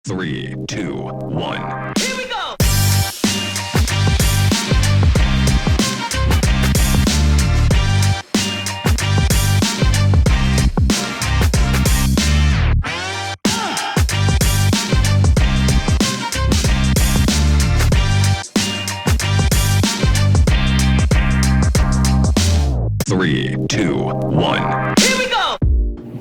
3, 2, 1. Here we go! Three, two, one. Here we go!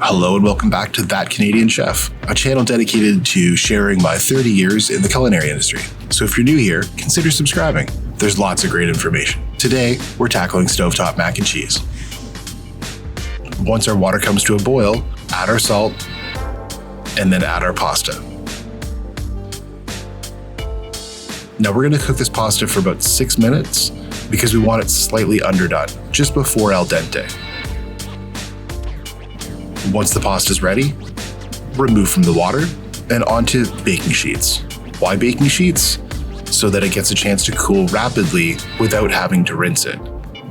Hello and welcome back to That Canadian Chef, a channel dedicated to sharing my 30 years in the culinary industry. So if you're new here, consider subscribing. There's lots of great information. Today, we're tackling stovetop mac and cheese. Once our water comes to a boil, add our salt, and then add our pasta. Now we're going to cook this pasta for about 6 minutes because we want it slightly underdone, just before al dente. Once the pasta is ready, remove from the water and onto baking sheets. Why baking sheets? So that it gets a chance to cool rapidly without having to rinse it.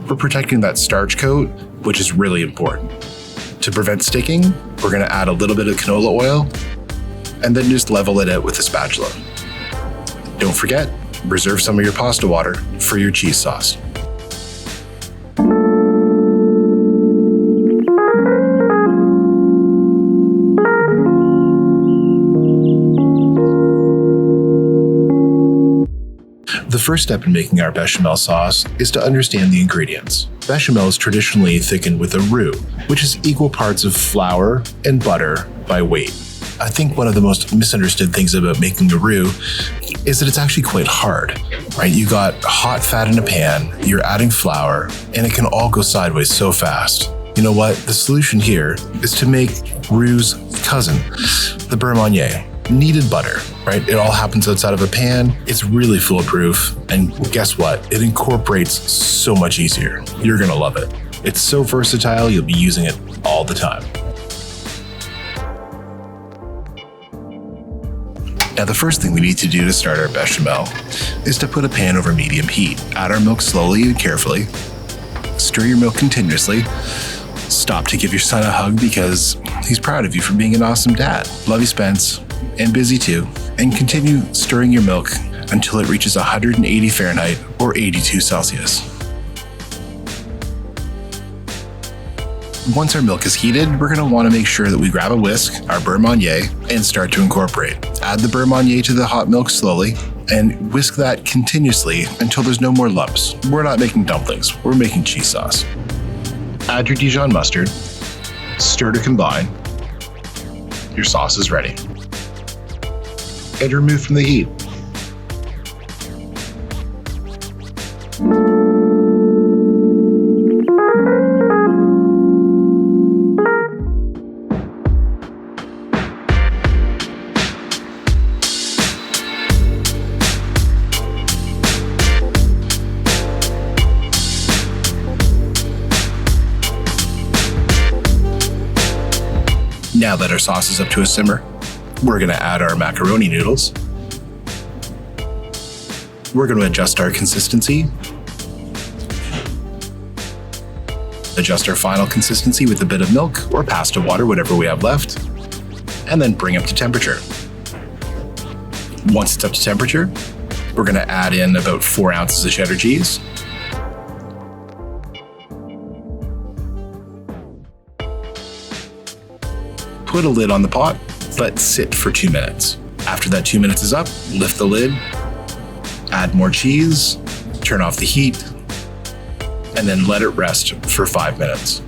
We're protecting that starch coat, which is really important. To prevent sticking, we're going to add a little bit of canola oil and then just level it out with a spatula. Don't forget, reserve some of your pasta water for your cheese sauce. The first step in making our bechamel sauce is to understand the ingredients. Bechamel is traditionally thickened with a roux, which is equal parts of flour and butter by weight. I think one of the most misunderstood things about making a roux is that it's actually quite hard, right? You got hot fat in a pan, you're adding flour, and it can all go sideways so fast. You know what? The solution here is to make roux' cousin, the Beurre Manie. Kneaded butter, right? It all happens outside of a pan. It's really foolproof. And guess what? It incorporates so much easier. You're gonna love it. It's so versatile, you'll be using it all the time. Now, the first thing we need to do to start our bechamel is to put a pan over medium heat. Add our milk slowly and carefully. Stir your milk continuously. Stop to give your son a hug because he's proud of you for being an awesome dad. Love you, Spence. And busy too. And continue stirring your milk until it reaches 180 Fahrenheit or 82 Celsius. Once our milk is heated, we're going to want to make sure that we grab a whisk, our Beurre Manie, and start to incorporate. Add the Beurre Manie to the hot milk slowly and whisk that continuously until there's no more lumps. We're not making dumplings, we're making cheese sauce. Add your Dijon mustard, stir to combine. Your sauce is ready. And remove from the heat. Now that our sauce is up to a simmer, we're going to add our macaroni noodles. We're going to adjust our consistency. Adjust our final consistency with a bit of milk or pasta water, whatever we have left, and then bring up to temperature. Once it's up to temperature, we're going to add in about 4 ounces of cheddar cheese. Put a lid on the pot, let sit for 2 minutes. After that 2 minutes is up, lift the lid, add more cheese, turn off the heat, and then let it rest for 5 minutes.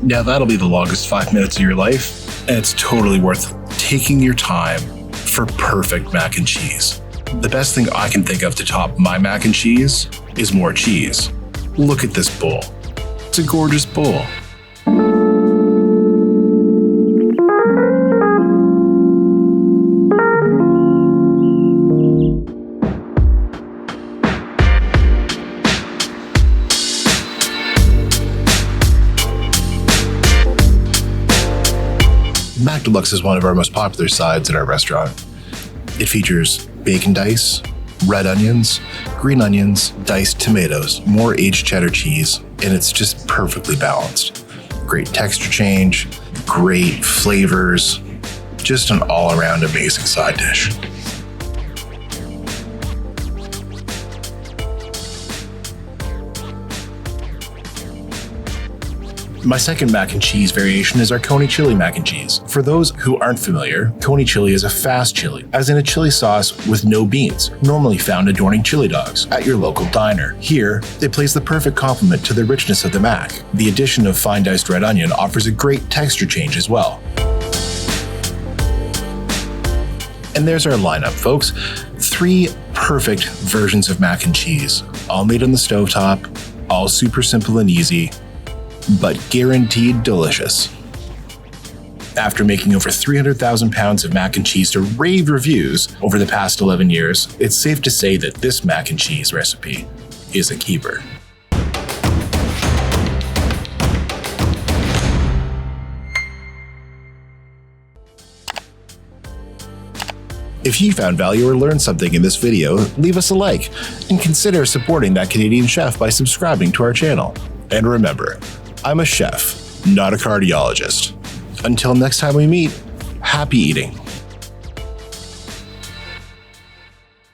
Now that'll be the longest 5 minutes of your life, and it's totally worth taking your time for perfect mac and cheese. The best thing I can think of to top my mac and cheese is more cheese. Look at this bowl. It's a gorgeous bowl. Mac Deluxe is one of our most popular sides at our restaurant. It features bacon dice, red onions, green onions, diced tomatoes, more aged cheddar cheese, and it's just perfect perfectly balanced. Great texture change, great flavors, just an all-around amazing side dish. My second mac and cheese variation is our Coney chili mac and cheese. For those who aren't familiar, Coney chili is a fast chili, as in a chili sauce with no beans, normally found adorning chili dogs at your local diner. Here, it plays the perfect complement to the richness of the mac. The addition of fine diced red onion offers a great texture change as well. And there's our lineup, folks. 3 perfect versions of mac and cheese, all made on the stovetop, all super simple and easy, but guaranteed delicious. After making over 300,000 pounds of mac and cheese to rave reviews over the past 11 years, it's safe to say that this mac and cheese recipe is a keeper. If you found value or learned something in this video, leave us a like and consider supporting that Canadian chef by subscribing to our channel. And remember, I'm a chef, not a cardiologist. Until next time we meet, happy eating.